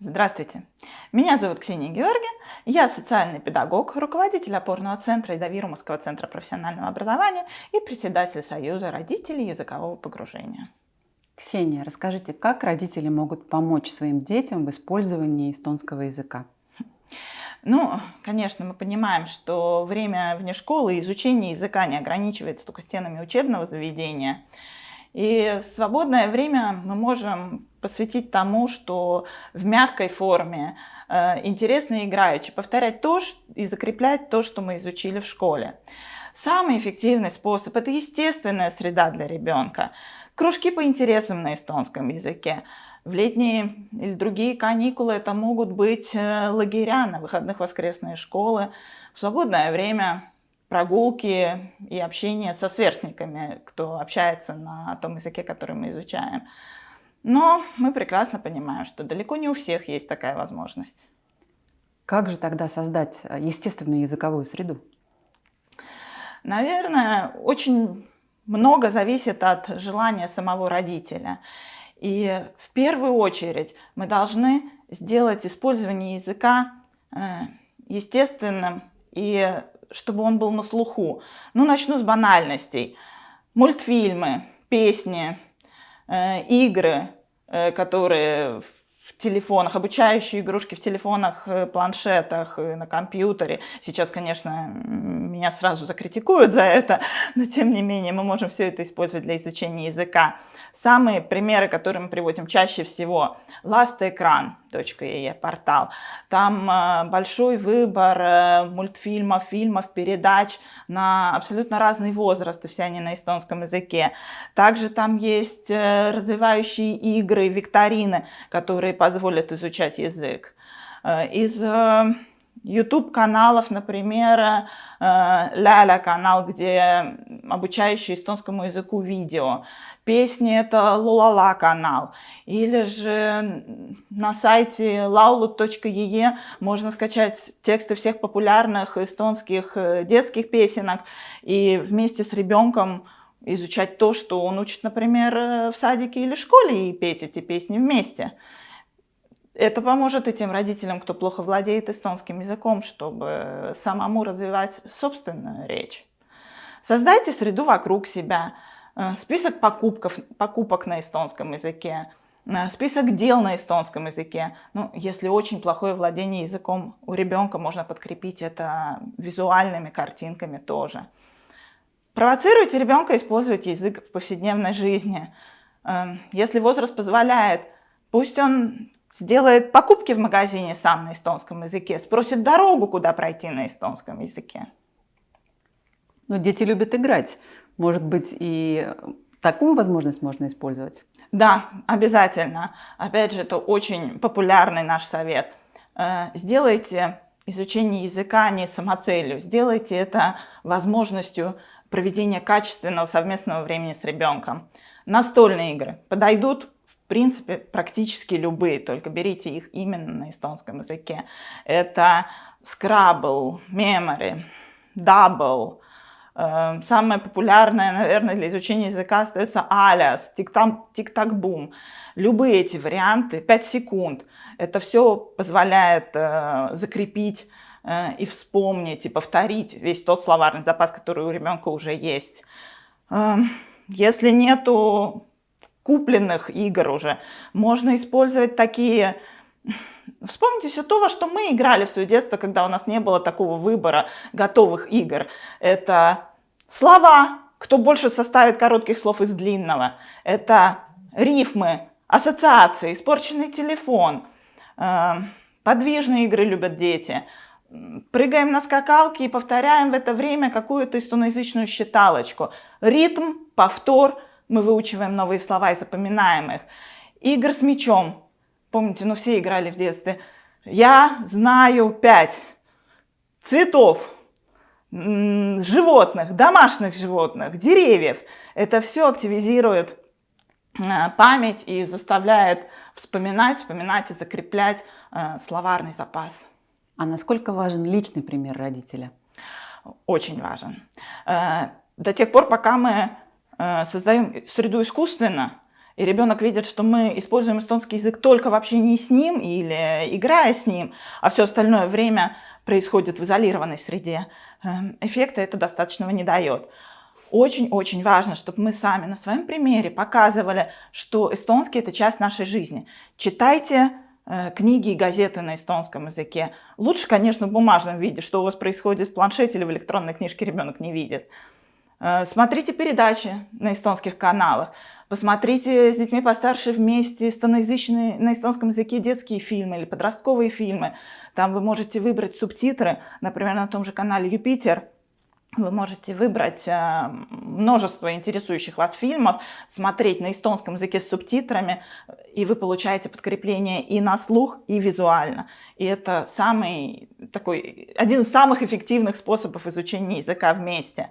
Здравствуйте, меня зовут Ксения Георги, я социальный педагог, руководитель опорного центра и Довирумовского центра профессионального образования и председатель Союза родителей языкового погружения. Ксения, расскажите, как родители могут помочь своим детям в использовании эстонского языка? Ну, конечно, мы понимаем, что время вне школы и изучение языка не ограничивается только стенами учебного заведения. И в свободное время мы можем посвятить тому, что в мягкой форме, интересно и играючи, повторять и закреплять то, что мы изучили в школе. Самый эффективный способ – это естественная среда для ребенка. Кружки по интересам на эстонском языке. В летние или другие каникулы это могут быть лагеря на выходных, воскресные школы. В свободное время прогулки и общение со сверстниками, кто общается на том языке, который мы изучаем. Но мы прекрасно понимаем, что далеко не у всех есть такая возможность. Как же тогда создать естественную языковую среду? Наверное, очень много зависит от желания самого родителя. И в первую очередь мы должны сделать использование языка естественным и чтобы он был на слуху. Ну, начну с банальностей. Мультфильмы, песни, игры, которые в телефонах, обучающие игрушки в телефонах, планшетах, на компьютере. Сейчас, конечно, меня сразу закритикуют за это, но тем не менее мы можем все это использовать для изучения языка. Самые примеры, которые мы приводим чаще всего, lasteekran.ee портал. Там большой выбор мультфильмов, фильмов, передач на абсолютно разный возраст, и все они на эстонском языке. Также там есть развивающие игры, викторины, которые позволят изучать язык. Из YouTube-каналов, например, Ляля канал, где обучающий эстонскому языку видео. Песни — это Лолала канал. Или же на сайте laulut.ee можно скачать тексты всех популярных эстонских детских песенок и вместе с ребенком изучать то, что он учит, например, в садике или школе, и петь эти песни вместе. Это поможет и тем родителям, кто плохо владеет эстонским языком, чтобы самому развивать собственную речь. Создайте среду вокруг себя, список покупок на эстонском языке, список дел на эстонском языке. Ну, если очень плохое владение языком у ребенка, можно подкрепить это визуальными картинками тоже. Провоцируйте ребенка использовать язык в повседневной жизни. Если возраст позволяет, пусть он сделает покупки в магазине сам на эстонском языке, спросит дорогу, куда пройти на эстонском языке. Но дети любят играть. Может быть, и такую возможность можно использовать? Да, обязательно. Опять же, это очень популярный наш совет. Сделайте изучение языка не самоцелью, сделайте это возможностью проведения качественного совместного времени с ребенком. Настольные игры подойдут, в принципе, практически любые, только берите их именно на эстонском языке. Это Scrabble, Memory, Double. Самое популярное, наверное, для изучения языка остается Alias, Тик-так-бум. Любые эти варианты, 5 секунд. Это все позволяет закрепить и вспомнить, и повторить весь тот словарный запас, который у ребенка уже есть. Если нету купленных игр уже, можно использовать такие... Вспомните все то, во что мы играли в свое детство, когда у нас не было такого выбора готовых игр. Это слова, кто больше составит коротких слов из длинного. Это рифмы, ассоциации, испорченный телефон. Подвижные игры любят дети. Прыгаем на скакалке и повторяем в это время какую-то эстоноязычную считалочку. Ритм, повтор, мы выучиваем новые слова и запоминаем их. Игры с мячом. Помните, ну все играли в детстве. Я знаю 5 цветов, животных, домашних животных, деревьев. Это все активизирует память и заставляет вспоминать и закреплять словарный запас. А насколько важен личный пример родителя? Очень важен. До тех пор, пока мы создаем среду искусственно, и ребенок видит, что мы используем эстонский язык только в общении с ним или играя с ним, а все остальное время происходит в изолированной среде, эффекта это достаточного не дает. Очень-очень важно, чтобы мы сами на своем примере показывали, что эстонский – это часть нашей жизни. Читайте книги и газеты на эстонском языке. Лучше, конечно, в бумажном виде, что у вас происходит в планшете или в электронной книжке, ребенок не видит. Смотрите передачи на эстонских каналах. Посмотрите с детьми постарше вместе эстоноязычные на эстонском языке детские фильмы или подростковые фильмы. Там вы можете выбрать субтитры, например, на том же канале Юпитер. Вы можете выбрать множество интересующих вас фильмов, смотреть на эстонском языке с субтитрами, и вы получаете подкрепление и на слух, и визуально. И это один из самых эффективных способов изучения языка вместе.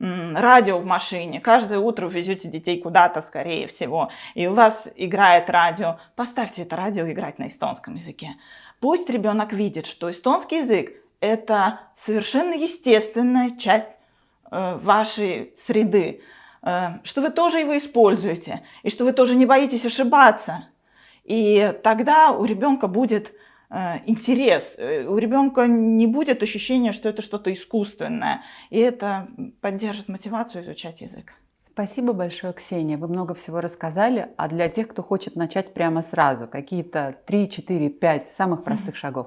Радио в машине. Каждое утро вы везете детей куда-то, скорее всего, и у вас играет радио. Поставьте это радио играть на эстонском языке. Пусть ребенок видит, что эстонский язык – это совершенно естественная часть вашей среды, что вы тоже его используете, и что вы тоже не боитесь ошибаться. И тогда у ребенка будет интерес, у ребенка не будет ощущения, что это что-то искусственное, и это поддержит мотивацию изучать язык. Спасибо большое, Ксения. Вы много всего рассказали. А для тех, кто хочет начать прямо сразу, какие-то 3, 4, 5 самых простых шагов?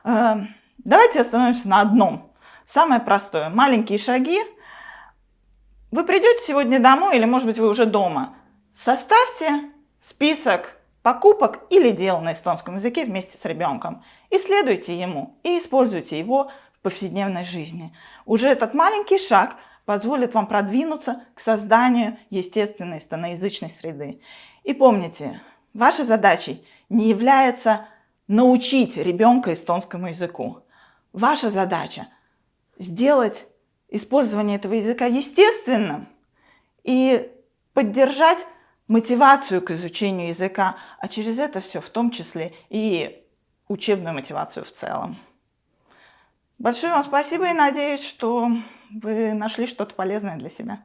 Давайте остановимся на одном. Самое простое. Маленькие шаги. Вы придете сегодня домой, или, может быть, вы уже дома. Составьте список покупок или дел на эстонском языке вместе с ребенком. Исследуйте ему и используйте его в повседневной жизни. Уже этот маленький шаг позволит вам продвинуться к созданию естественной эстоноязычной среды. И помните, вашей задачей не является научить ребенка эстонскому языку. Ваша задача сделать использование этого языка естественным и поддержать мотивацию к изучению языка, а через это все в том числе и учебную мотивацию в целом. Большое вам спасибо и надеюсь, что вы нашли что-то полезное для себя.